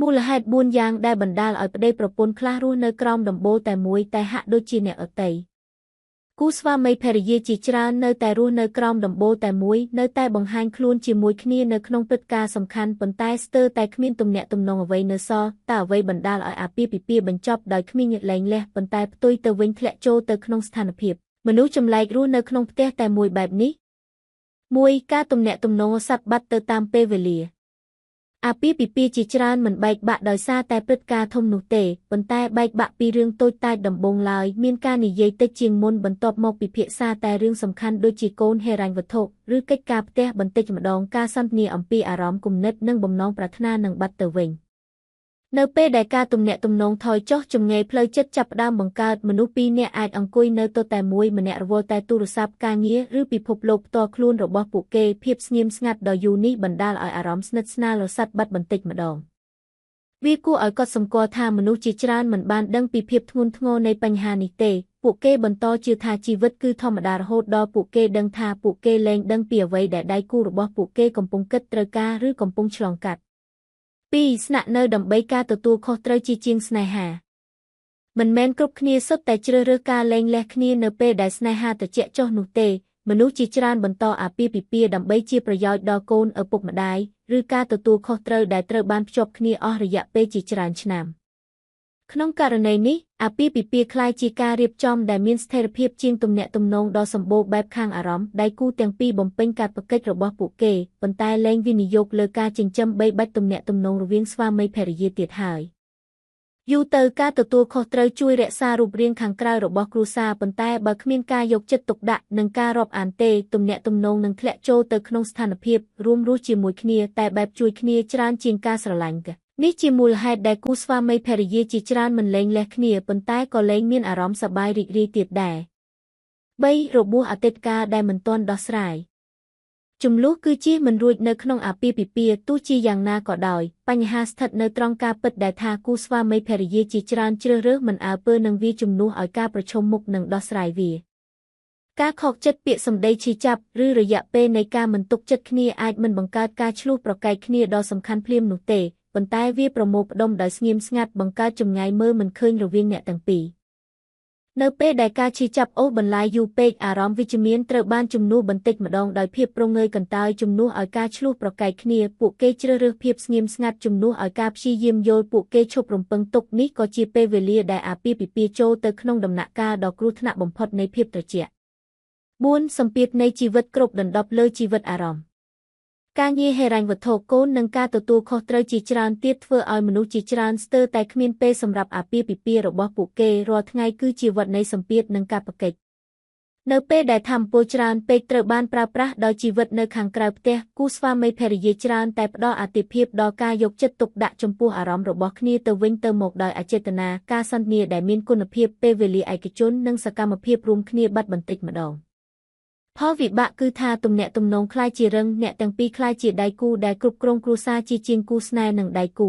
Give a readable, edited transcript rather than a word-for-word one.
មូលហេតុ4យ៉ាងដែលបណ្ដាលឲ្យប្តីប្រពន្ធខ្លះរស់នៅក្រោមដំបូលតែមួយតែហាក់ដូចជាអ្នកដទៃគូស្វាមីភរិយាជាច្រើននៅតែរស់នៅក្រោមដំបូលតែមួយនៅតែបង្ហាញខ្លួនជាមួយគ្នានៅក្នុងព្រឹត្តិការណ៍សំខាន់ប៉ុន្តែស្ទើរតែគ្មានទំនាក់ទំនងអ្វីនៅសល់តើអ្វីបណ្ដាលឲ្យអាពាហ៍ពិពាហ៍បញ្ចប់ដោយគ្មានលែងលះប៉ុន្តែផ្ទុយទៅវិញធ្លាក់ចូលទៅក្នុងស្ថានភាពមនុស្សចម្លែករស់នៅក្នុងផ្ទះតែមួយបែបនេះ1ការទំនាក់ទំនងសត្វបាត់ទៅតាមពេលវេលាអាពាហ៍ពិពាហ៍ជាច្រើនមិនបែកបាក់ដោយសារតែព្រឹត្តិការណ៍ធំនោះទេប៉ុន្តែបែកបាក់ពីរឿងតូចតាចដំបូងឡើយមានការនិយាយតិចជាងមុនបន្ទាប់មកពិភាក្សាតែរឿងសំខាន់ដូចជាកូនហិរញ្ញវត្ថុឬកិច្ចការផ្ទះបន្តិចម្ដងការសន្ទនាអំពីអារម្មណ៍គំនិតនិងបំណងប្រាថ្នានឹងបាត់ទៅវិញនៅពេលដែលការទំនាក់ទំនងថយចុះជំងឺផ្លូវចិត្តចាប់ផ្ដើមបង្កើតមនុស្សពីរនាក់អាចអង្គុយនៅទល់តែមួយម្នាក់រវល់តែទូរស័ព្ទការងារឬពិភពលោកផ្ទាល់ខ្លួនរបស់ពួកគេភាពស្ងៀមស្ងាត់ដ៏យូរនេះបណ្ដាលឲ្យអារម្មណ៍ស្និទ្ធស្នាលរសាត់បាត់បន្តិចម្ដងវាគួរឲ្យកត់សម្គាល់ថាមនុស្សជាច្រើនមិនបានដឹងពីភាពធ្ងន់ធ្ងរនៃបញ្ហានេះទេពួកគេបន្តជឿថាជីវិតគឺធម្មតារហូតដល់ពួកគេដឹងថាពួកគេលែងដឹងពីអ្វីដែលដៃគូរបស់ពួកគេកំពុងគិតត្រូវការឬកំពុងឆ្លងកាត់2ស្នាក់នៅដើម្បីការទទួលខុសត្រូវជាងស្នេហាមិនមែនគ្រប់គ្នាសុទ្ធតែជ្រើសរើសការលែងលះគ្នានៅពេលដែលស្នេហាត្រជាក់ចុះនោះទេមនុស្សជាច្រើនបន្តអាពាហ៍ពិពាហ៍ដើម្បីជាប្រយោជន៍ដល់កូនឪពុកម្ដាយឬការទទួលខុសត្រូវដែលត្រូវបានភ្ជាប់គ្នាអស់រយៈពេលជាច្រើនឆ្នាំក្នុងករណីនេះអាពាហ៍ពិពាហ៍ក្លាយជាការរៀបចំដែលមានស្ថិរភាពជាងទំនាក់ទំនងដ៏សម្បូរបែបខាងអារម្មណ៍ដៃគូទាំងពីរបំពេញកាតព្វកិច្ចរបស់ពួកគេប៉ុន្តែលែងវិនិយោគលើការចិញ្ចឹមបីបាច់ទំនាក់ទំនងរវាងស្វាមីភរិយាទៀតហើយយូរទៅការទទួលខុសត្រូវជួយរក្សារូបរាងខាងក្រៅរបស់គ្រួសារប៉ុន្តែបើគ្មានការយកចិត្តទុកដាក់និងការរាប់អានទេទំនាក់ទំនងនឹងធ្លាក់ចូលទៅក្នុងស្ថានភាពរួមរស់ជាមួយគ្នាតែបែបជួយគ្នាច្រើនជាងការស្រឡាញ់នេះជាមូលហេតុដែលគូស្វាមីភរិយាជាច្រើនមិនលែងលះគ្នាប៉ុន្តែក៏លែងមានអារម្មណ៍សប្បាយរីករាយទៀតដែរ3របួសអតីតកាលដែលមិនទាន់ដោះស្រាយជម្លោះគឺជាមិនរួចនៅក្នុងអាពាហ៍ពិពាហ៍ទោះជាយ៉ាងណាក៏ដោយបញ្ហាស្ថិតនៅត្រង់ការពិតដែលថាគូស្វាមីភរិយាជាច្រើនជ្រើសរើសមិនអើពើនឹងវាជំនួសឲ្យការប្រឈមមុខនឹងដោះស្រាយវាការខកចិត្តពាក្យសម្ដីឈឺចាប់ឬរយៈពេលនៃការមិនទុកចិត្តគ្នាអាចមិនបង្កើតការឆ្លោះប្រកែកគ្នាដ៏សំខាន់ភ្លាមនោះទេប៉ុន្តែវាប្រមូលផ្ដុំដោយស្ងៀមស្ងាត់បង្កើតចម្ងាយមើលមិនឃើញរវាងអ្នកទាំងពីរនៅពេលដែលការឈឺចាប់អូសបន្លាយយូរពេកអារម្មណ៍វិជ្ជមានត្រូវបានជំនួសបន្តិចម្ដងដោយភាពប្រងើយកន្តើយជំនួសឲ្យការឆ្លោះប្រកែកគ្នាពួកគេជ្រើសរើសភាពស្ងៀមស្ងាត់ជំនួសឲ្យការព្យាយាមយល់ពួកគេឈប់រំពឹងទុកនេះក៏ជាពេលវេលាដែលអាពាហ៍ពិពាហ៍ចូលទៅក្នុងដំណាក់កាលដ៏គ្រោះថ្នាក់បំផុតនៃភាពត្រជាក់4សម្ពាធនៃជីវិតគ្រប់ដណ្ដប់លើជីវិតអារម្មណ៍ការងារហិរញ្ញវត្ថុកូននិងការទទួលខុសត្រូវជាច្រើនទៀតធ្វើឲ្យមនុស្សជាច្រើនស្ទើរតែគ្មានពេលសម្រាប់អាពាហ៍ពិពាហ៍របស់ពួកគេរាល់ថ្ងៃគឺជាវដ្តនៃសម្ពាធនិងកាតព្វកិច្ចនៅពេលដែលថាមពលច្រើនពេកត្រូវបានប្រើប្រាស់ដោយជីវិតនៅខាងក្រៅផ្ទះគូស្វាមីភរិយាច្រើនតែផ្ដល់អាទិភាពដល់ការយកចិត្តទុកដាក់ចំពោះអារម្មណ៍របស់គ្នាទៅវិញទៅមកដោយអចេតនាការសន្ទនាដែលមានគុណភាពពេលវេលាឯកជននិងសកម្មភាពរួមគ្នាបាត់បន្តិចម្ដងផលវិបាកគឺថាទំនាក់ទំនងក្លាយជារឹងអ្នកទាំងពីរក្លាយជាដៃគូដែលគ្រប់គ្រងគ្រួសារជាជាងគូស្នេហ៍និងដៃគូ